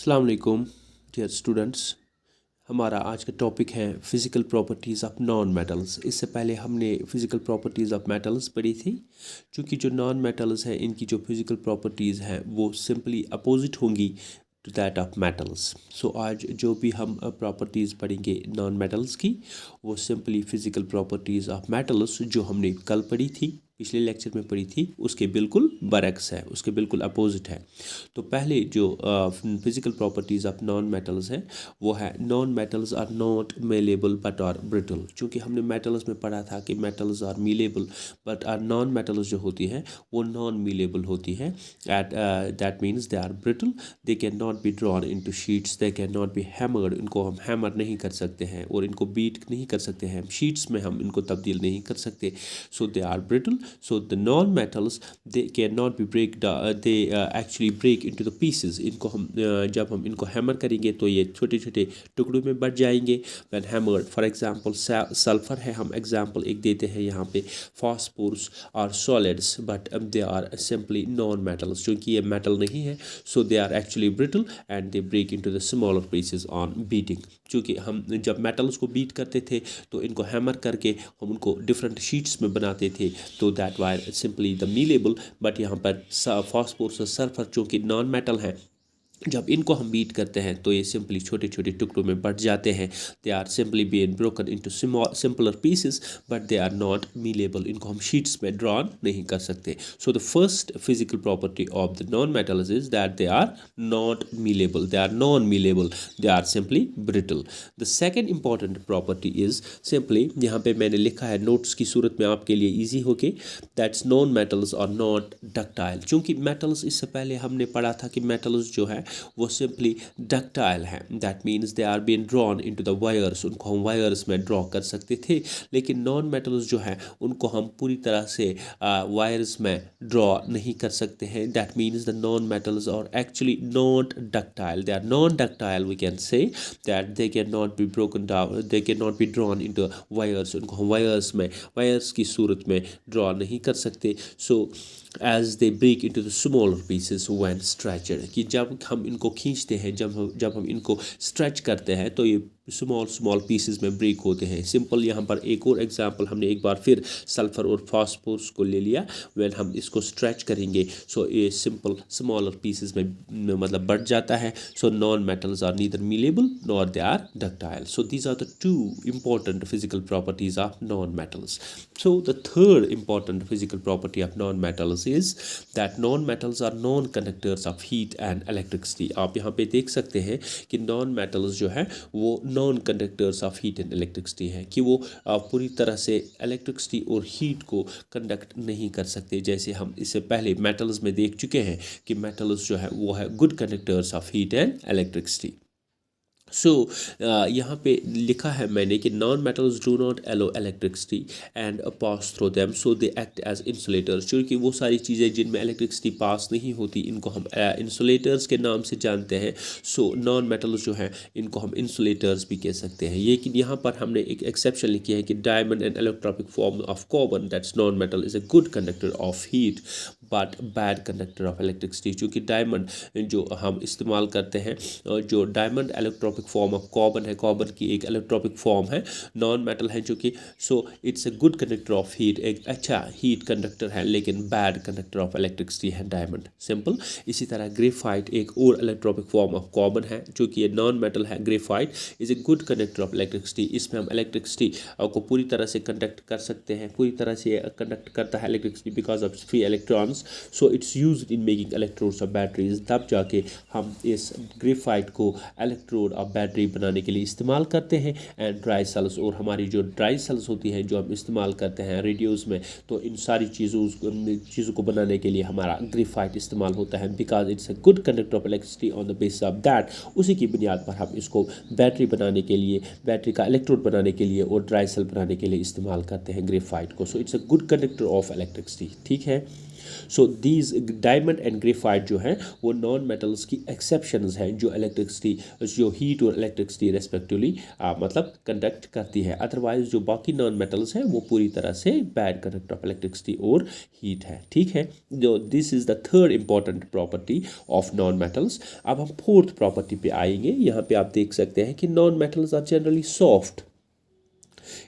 अस्सलाम वालेकुम dear students. हमारा आज का टॉपिक है physical properties of non metals. इससे पहले हमने फ़िज़िकल प्रॉपर्टीज़ ऑफ मेटल्स पढ़ी थी। चूँकि जो नॉन मेटल्स हैं इनकी जो फ़िज़िकल प्रॉपर्टीज़ हैं वो सिंपली अपोजिट होंगी टू दैट ऑफ मेटल्स। सो आज जो भी हम प्रॉपर्टीज़ पढ़ेंगे नॉन मेटल्स की वो simply physical properties of metals जो हमने कल पढ़ी थी, पिछले लेक्चर में पढ़ी थी, उसके बिल्कुल बरक्स है, उसके बिल्कुल अपोजिट है। तो पहले जो physical properties of non metals है वो है non metals are not malleable but are brittle. चूँकि हमने मेटल्स में पढ़ा था कि metals are malleable but are non metals जो होती है वो नॉन मीलेबल होती है। At that means they are brittle, they can not be drawn into sheets, they can not be hammered, इनको हम हैमर नहीं कर सकते हैं और इनको बीट नहीं कर सकते हैं, शीट्स में हम इनको तब्दील नहीं कर सकते। So they are brittle. So the non metals they can not be break, they actually break into the pieces. इनको हम जब हम इनको हैमर करेंगे तो ये छोटे छोटे टुकड़ों में बढ़ जाएंगे when hammered. For example sulphur है, हम एग्जांपल एक देते हैं यहाँ पे, फास्फोरस और solids, but they are simply non metals. क्योंकि ये मेटल नहीं है so they are actually brittle and they break into the smaller pieces on beating. क्योंकि हम जब मेटल्स को बीट करते थे तो इनको हैमर करके हम उनको डिफरेंट शीट्स में बनाते थे, तो that wire simply the malleable. But यहाँ पर फास्फोरस और सल्फर चूँकि नॉन मेटल हैं, जब इनको हम बीट करते हैं तो ये सिंपली छोटे छोटे टुकड़ों में बढ़ जाते हैं। They are simply been broken into simpler pieces but they are not malleable, इनको हम शीट्स में ड्रॉन नहीं कर सकते। So the first physical property of the non metals is that they are not malleable, they are non malleable, they are simply brittle. The second important property is simply, यहाँ पे मैंने लिखा है notes की सूरत में आपके लिए ईजी होके, that's non metals are not ductile. चूँकि मेटल्स इससे पहले हमने पढ़ा था कि मेटल्स जो है वो सिंपली डक्टाइल हैं, that means they are been drawn into the wires, उनको हम वायर्स में ड्रॉ कर सकते थे। लेकिन नॉन मेटल्स जो हैं उनको हम पूरी तरह से वायर्स में ड्रॉ नहीं कर सकते हैं। That means the non metals are actually not ductile, they are non ductile, we can say that they can not be broken down, they can not be drawn into wires, उनको हम wires की सूरत में draw नहीं कर सकते। So as they break into the smaller pieces when stretched, कि जब हम इनको खींचते हैं, जब हम इनको स्ट्रेच करते हैं तो ये स्मॉल पीसेस में ब्रेक होते हैं। सिंपल यहाँ पर एक और एग्जांपल हमने एक बार फिर सल्फर और फास्फोरस को ले लिया। व्हेन हम इसको स्ट्रेच करेंगे सो ये सिंपल स्मॉलर पीसेस में मतलब बढ़ जाता है। So non metals are neither malleable nor they are ductile. So these are the two important physical properties of non-metals. So the third important physical property of non-metals is that non-metals are non-conductors of heat and electricity. आप यहाँ पे देख सकते हैं कि non-metals जो है वो non-conductors of heat and electricity है, कि वो पूरी तरह से इलेक्ट्रिसिटी और हीट को कंडक्ट नहीं कर सकते। जैसे हम इससे पहले मेटल्स में देख चुके हैं कि मेटल्स जो है वो है good conductors of heat and electricity. So यहाँ पे लिखा है मैंने कि non metals do not allow electricity and pass through them, so they act as insulators. क्योंकि वो सारी चीज़ें जिनमें इलेक्ट्रिसिटी पास नहीं होती इनको हम इंसुलेटर्स के नाम से जानते हैं। सो नॉन मेटल्स जो हैं इनको हम इंसुलेटर्स भी कह सकते हैं। लेकिन यहाँ पर हमने एक एक्सेप्शन लिखी है कि diamond and allotropic form of carbon, that's non metal, is a good conductor of heat but bad conductor of electricity. चूँकि डायमंड जो हम इस्तेमाल करते हैं, जो diamond allotropic form of carbon है, कार्बन की एक इलेक्ट्रोपिक फॉर्म है, नॉन मेटल है चूँकि, so it's a good conductor of heat, एक अच्छा हीट कंडक्टर है, लेकिन बैड कंडक्टर ऑफ इलेक्ट्रिसिटी है डायमंड। सिंपल। इसी तरह ग्रेफाइट एक और इलेक्ट्रोपिक फॉर्म ऑफ कार्बन है, चूँकि ये नॉन मेटल है। Graphite is a good conductor of electricity, इसमें हम इलेक्ट्रिसिटी को पूरी तरह से कंडक्ट कर सकते हैं, पूरी तरह से कंडक्ट करता है electricity because of free electrons. So it's used in making electrodes of batteries. तब जाके हम इस ग्रेफाइट को इलेक्ट्रोड ऑफ बैटरी बनाने के लिए इस्तेमाल करते हैं। एंड ड्राई सेल्स, और हमारी जो ड्राई सेल्स होती हैं जो हम इस्तेमाल करते हैं रेडियोज़ में, तो इन सारी चीज़ों को बनाने के लिए हमारा ग्रेफाइट इस्तेमाल होता है because it's a good conductor of electricity on the basis of that. उसी की बुनियाद पर हम इसको बैटरी बनाने के लिए, बैटरी का इलेक्ट्रोड बनाने के लिए और ड्राई सेल बनाने के लिए इस्तेमाल करते हैं ग्रेफाइट को। सो it's a good conductor of electricity. ठीक है। So these diamond and graphite जो है वो नॉन मेटल्स की एक्सेप्शंस हैं जो इलेक्ट्रिसिटी, जो हीट और इलेक्ट्रिसिटी रेस्पेक्टिवली मतलब कंडक्ट करती है। अदरवाइज जो बाकी नॉन मेटल्स हैं वो पूरी तरह से बैड कंडक्टर ऑफ इलेक्ट्रिसिटी और हीट है। ठीक है, जो this is the third important property of non metals. अब हम फोर्थ प्रॉपर्टी पे आएंगे। यहाँ पे आप देख सकते हैं कि non metals are generally soft.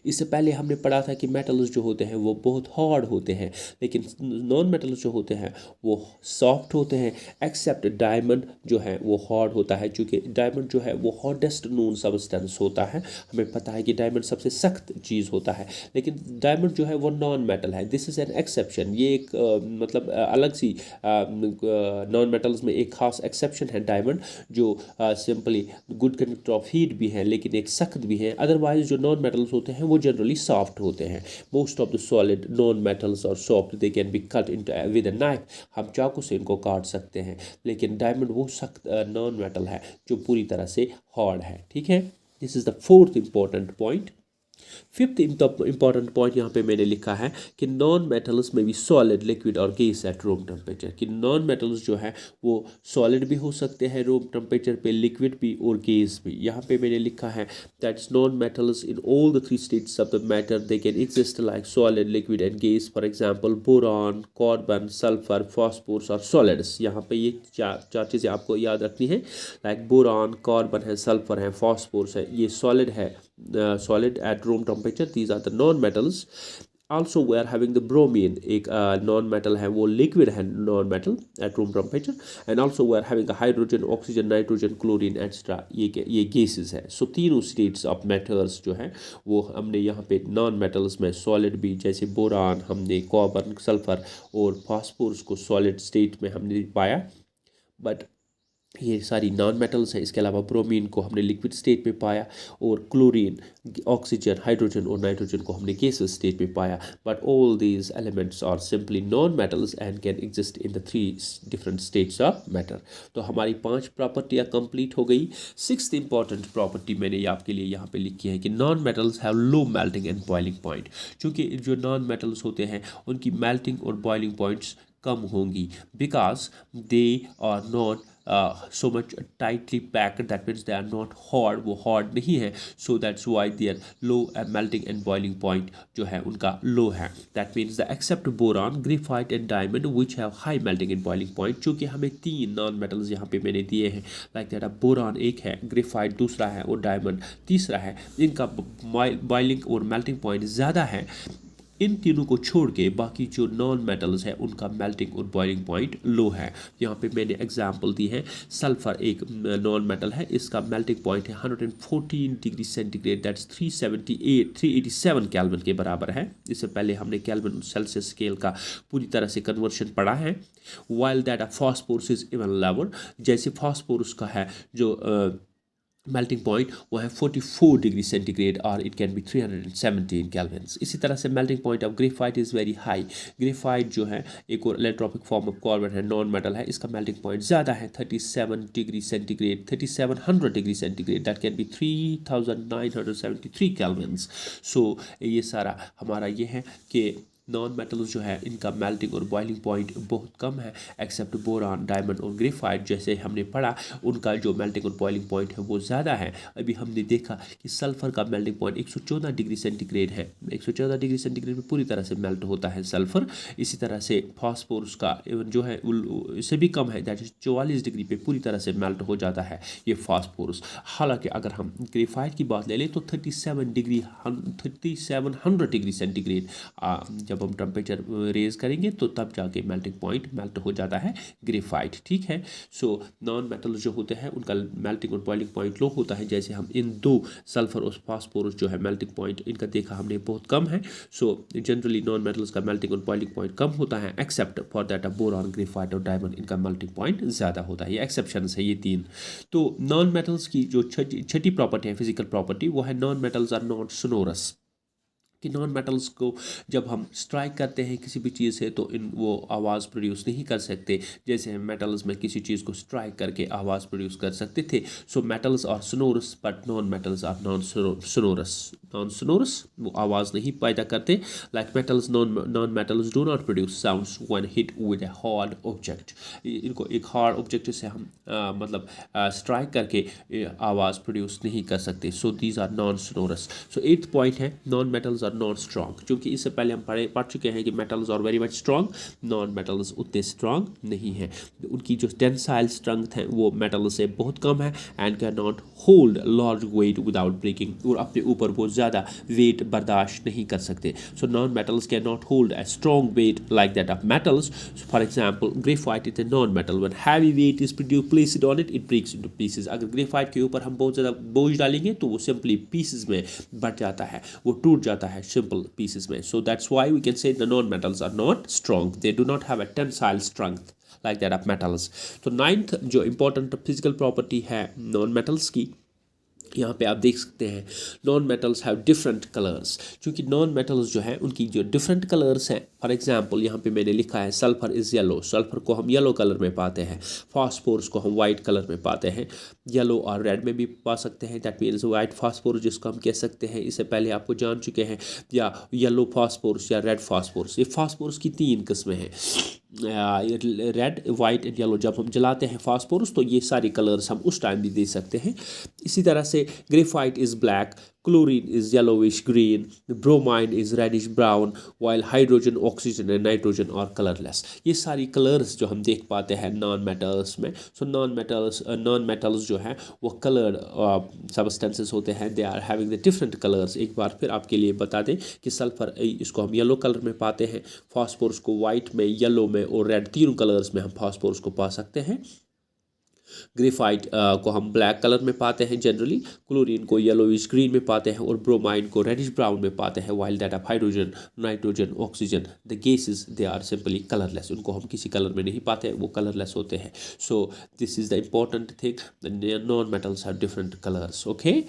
इससे पहले हमने पढ़ा था कि मेटल्स जो होते हैं वो बहुत हार्ड होते हैं, लेकिन नॉन मेटल्स जो होते हैं वो सॉफ्ट होते हैं, एक्सेप्ट डायमंड जो है वो हार्ड होता है, क्योंकि डायमंड जो है वो हार्डेस्ट नोन सब्सटेंस होता है। हमें पता है कि डायमंड सबसे सख्त चीज़ होता है, लेकिन डायमंड जो है वो नॉन मेटल है। This is an exception. ये एक मतलब अलग सी नॉन मेटल्स में एक खास एक्सेप्शन है डायमंड, जो simply good conductor of heat भी है लेकिन एक सख्त भी है। अदरवाइज जो नॉन मेटल्स होते हैं वो जनरली सॉफ्ट होते हैं। Most of the solid non metals are soft, they can be cut into with a knife. हम चाकू से इनको काट सकते हैं, लेकिन डायमंड वो सख्त नॉन मेटल है जो पूरी तरह से हार्ड है। ठीक है, this is the fourth important point. Fifth important point यहाँ पे मैंने लिखा है कि नॉन मेटल्स में भी सॉलिड, लिक्विड और गैस एट रूम टेम्परेचर। कि नॉन मेटल्स जो है वो सॉलिड भी हो सकते हैं रूम टेम्परेचर पे, लिक्विड भी और गैस भी। यहाँ पे मैंने लिखा है that non metals in all the three states of the matter they can exist like solid, liquid and gas. For example boron, carbon, sulphur, phosphorus और सॉलिड्स। यहाँ पे ये चार चीज़ें आपको याद रखनी है। लाइक बोरॉन, कार्बन है, सल्फर है, फॉस्फोरस है, ये सॉलिड है, solid at room temperature. These are the non metals. Also we are having the bromine, एक नॉन मेटल है, वो लिक्विड है non metal at room temperature. And also we are having hydrogen, oxygen, nitrogen, chlorine extra, ये gases है। So तीनों states of matters जो है वो हमने यहाँ पे नॉन मेटल्स में सॉलिड भी, जैसे बोरान हमने कार्बन, सल्फर और फास्फोरस को सॉलिड स्टेट में हमने पाया, बट ये सारी नॉन मेटल्स हैं। इसके अलावा ब्रोमीन को हमने लिक्विड स्टेट में पाया, और क्लोरीन, ऑक्सीजन, हाइड्रोजन और नाइट्रोजन को हमने गैसेस स्टेट में पाया। But all these elements are simply non metals and can exist in the three different states of matter. तो हमारी 5 प्रॉपर्टियाँ कंप्लीट हो गई। सिक्स्थ इंपॉर्टेंट प्रॉपर्टी मैंने आपके लिए यहाँ पे लिखी है कि non metals have low melting and boiling point. क्योंकि जो नॉन मेटल्स होते हैं उनकी मेल्टिंग और बॉइलिंग पॉइंट्स कम होंगी, because they are not so much tightly packed, that means they are not hard, वो hard नहीं है, so that's why their low melting and boiling point जो है उनका low है। that means the except boron, graphite and diamond which have high melting and boiling point। चूँकि हमें 3 non metals यहाँ पे मैंने दिए हैं, लाइक दैट बोरान एक है, ग्रेफाइट दूसरा है और डायमंड तीसरा है, इनका बॉइलिंग और मेल्टिंग पॉइंट ज़्यादा है। इन तीनों को छोड़ के बाकी जो नॉन मेटल्स है उनका मेल्टिंग और बॉइलिंग पॉइंट लो है। यहाँ पे मैंने एग्जांपल दी है, सल्फर एक नॉन मेटल है, इसका मेल्टिंग पॉइंट है 114 डिग्री सेंटीग्रेड, दैट्स 387 केल्विन के बराबर है। इससे पहले हमने केल्विन सेल्सियस स्केल का पूरी तरह से कन्वर्शन पढ़ा है। While that phosphorus is even level, जैसे फॉस्फोरस का है जो मेल्टिंग पॉइंट वो है 44 डिग्री सेंटीग्रेड, और इट कैन बी 317 केल्विन्स। इसी तरह से melting point of graphite is very high. Graphite जो है एक और इलेक्ट्रॉपिक फॉर्म ऑफ कार्बन है, नॉन मेटल है, इसका मेल्टिंग पॉइंट ज़्यादा है 37 degree centigrade, 3700 degree centigrade, that can be 3973 Kelvin's. सो ये सारा हमारा ये है कि नॉन मेटल्स जो है इनका मेल्टिंग और बॉइलिंग पॉइंट बहुत कम है, एक्सेप्ट बोरान, डायमंड और ग्रेफाइट जैसे हमने पढ़ा, उनका जो मेल्टिंग और बॉइलिंग पॉइंट है वो ज़्यादा है। अभी हमने देखा कि सल्फर का मेल्टिंग पॉइंट 114 डिग्री सेंटीग्रेड है, 114 डिग्री सेंटीग्रेड में पूरी तरह से मेल्ट होता है सल्फर। इसी तरह से फास्फोरस का जो है इससे भी कम है, दैट इज 44 डिग्री पे पूरी तरह से मेल्ट हो जाता है ये फास्फोरस। हालांकि अगर हम ग्रेफाइट की बात ले लें तो 3700 डिग्री सेंटीग्रेड जब हम टेम्परेचर रेज करेंगे तो तब जाके मेल्टिंग पॉइंट मेल्ट हो जाता है ग्रेफाइट। ठीक है, सो नॉन मेटल्स जो होते हैं उनका मेल्टिंग और बॉइलिंग पॉइंट लो होता है। जैसे हम इन 2 सल्फर और फास्फोरस जो है मेल्टिंग पॉइंट इनका देखा हमने बहुत कम है। सो जनरली नॉन मेटल्स का मेल्टिंग और बॉइलिंग पॉइंट कम होता है, except for that boron, graphite और डायमंड, इनका मेल्टिंग पॉइंट ज़्यादा होता है। ये एक्सेप्शंस है ये 3। तो नॉन मेटल्स की जो छठी प्रॉपर्टी है, फिजिकल प्रॉपर्टी, वो है non metals are not sonorous. कि नॉन मेटल्स को जब हम स्ट्राइक करते हैं किसी भी चीज़ से तो वो आवाज़ प्रोड्यूस नहीं कर सकते, जैसे हम मेटल्स में किसी चीज़ को स्ट्राइक करके आवाज़ प्रोड्यूस कर सकते थे। So metals are sonorous but non metals are non sonorous. Non sonorous वो आवाज़ नहीं पैदा करते, like metals non metals do not produce sounds when hit with a hard object. इनको एक हार्ड ऑब्जेक्ट से हम मतलब स्ट्राइक करके आवाज़ प्रोड्यूस नहीं कर सकते। So these are non sonorous. So 8th point है non metals are not strong, क्योंकि इससे पहले हम पढ़ चुके हैं कि metals are very much strong, non metals उतने स्ट्रॉन्ग नहीं हैं। उनकी जो टेंसाइल स्ट्रेंथ है वो मेटल से बहुत कम है and can not hold large weight without breaking, और अपने ऊपर बहुत ज़्यादा वेट बर्दाश्त नहीं कर सकते। So non metals can not hold a strong weight like that of metals. For example graphite is a non metal, when heavy weight is placed on it, it breaks into pieces. अगर graphite के ऊपर हम बहुत ज़्यादा बोझ डालेंगे तो वो सिंपली पीसेस में बट जाता है, वो टूट जाता है सिंपल पीसेस में। So that's why we can say the non metals are not strong, they do not have a tensile strength like that of metals. तो 9th जो इंपॉर्टेंट फिजिकल प्रॉपर्टी है नॉन मेटल्स की, यहाँ पे आप देख सकते हैं non metals have different colours, क्योंकि नॉन मेटल्स जो है उनकी जो डिफरेंट कलर्स हैं। फॉर एग्जांपल यहाँ पे मैंने लिखा है सल्फर इज़ येलो, सल्फर को हम येलो कलर में पाते हैं, फास्फोरस को हम वाइट कलर में पाते हैं, येलो और रेड में भी पा सकते हैं, दैट मीन्स वाइट फास्फोरस जिसको हम कह सकते हैं, इससे पहले आपको जान चुके हैं, या येलो फास्फोरस या रेड फास्फोरस। ये फास्फोरस की 3 किस्में हैं, रेड वाइट एंड येलो। जब हम जलाते हैं फास्फोरस तो ये सारी कलर्स हम उस टाइम भी दे सकते हैं। इसी तरह से graphite is black, chlorine is yellowish green, bromine is reddish brown, while hydrogen oxygen and nitrogen are colourless. ये सारी कलर्स जो हम देख पाते हैं नॉन मेटल्स में। सो नॉन मेटल्स जो हैं वो कलर्ड सबस्टेंसेस होते हैं, they are having the different colours. एक बार फिर आपके लिए बता दें कि सल्फर इसको हम येलो कलर में पाते हैं, फास्फोरस को वाइट में, येलो में और रेड, तीनों कलर्स में हम फास्फोरस को पा सकते हैं। ग्रेफाइट को हम ब्लैक कलर में पाते हैं जनरली, क्लोरीन को येलोइश ग्रीन में पाते हैं और ब्रोमाइन को रेडिश ब्राउन में पाते हैं, while that of hydrogen, nitrogen, oxygen, the gases they are simply colourless. उनको हम किसी कलर में नहीं पाते, वो कलरलेस होते हैं। So this is the important thing, non metals have different colours. Okay,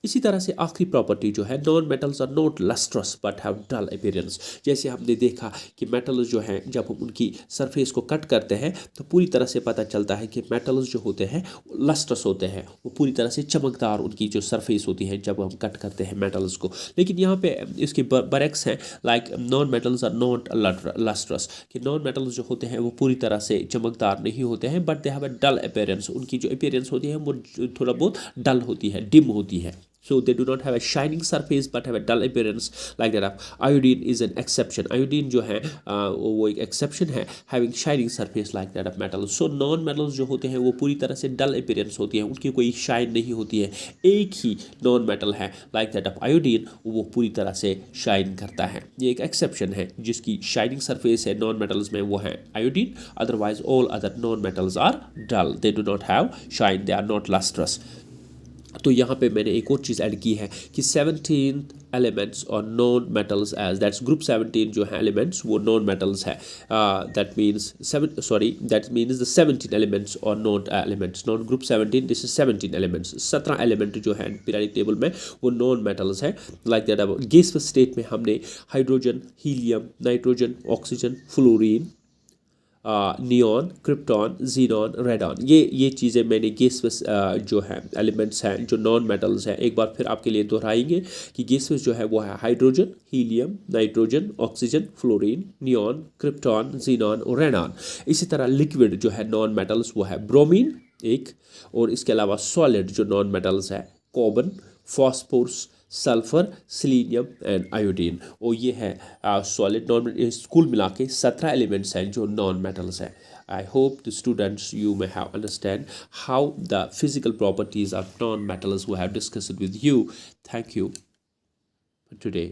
इसी तरह से आखिरी प्रॉपर्टी जो है non metals are not lustrous but have dull appearance. जैसे हमने देखा कि मेटल्स जो हैं जब हम उनकी सरफेस को कट करते हैं तो पूरी तरह से पता चलता है कि मेटल्स जो होते हैं लस्ट्रस होते हैं, वो पूरी तरह से चमकदार उनकी जो सरफेस होती है जब हम कट करते हैं मेटल्स को। लेकिन यहाँ पे इसके बरक्स हैं, like non metals are not lustrous, कि नॉन मेटल्स जो होते हैं वो पूरी तरह से चमकदार नहीं होते हैं, but they have a dull appearance. उनकी जो अपीयरेंस होती है वो थोड़ा बहुत डल होती है, डिम होती है। So they do not have a shining surface but have a dull appearance like that of iodine is an exception. Iodine जो है वो एक exception है, having shining surface like that of metals. So non metals जो होते हैं वो पूरी तरह से dull appearance होती है, उनकी कोई shine नहीं होती है। एक ही non metal है like that of iodine, वो पूरी तरह से shine करता है। ये एक exception है जिसकी shining surface है non metals में, वो है iodine. Otherwise all other non metals are dull. They do not have shine. They are not lustrous. तो यहाँ पे मैंने एक और चीज़ ऐड की है कि 17 एलिमेंट्स और non metals as that's group 17 जो है एलिमेंट्स वो नॉन मेटल्स है, दैट मीन्स द 17 एलिमेंट्स और non elements, non group 17, this is 17 elements. 17 element जो है पीरियोडिक टेबल में वो नॉन मेटल्स है। लाइक दैट अब गैसियस स्टेट में हमने hydrogen, helium, nitrogen, oxygen, fluorine, neon, krypton, xenon, radon, ये चीज़ें मैंने गैसियस जो है एलिमेंट्स हैं जो नॉन मेटल्स हैं। एक बार फिर आपके लिए दोहराएंगे कि गैसियस जो है वो है hydrogen, helium, nitrogen, oxygen, fluorine, neon, krypton, xenon और रेडॉन। इसी तरह लिक्विड जो है नॉन मेटल्स वो है ब्रोमीन एक, और इसके अलावा सॉलिड जो नॉन मेटल्स है carbon, phosphorus, sulphur, selenium and iodine. और ये है सॉलिड नॉन, कुल मिला के 17 एलिमेंट्स हैं जो नॉन मेटल्स हैं। I hope the students you may have understand how the physical properties of non-metals we have discussed with you. Thank you for today.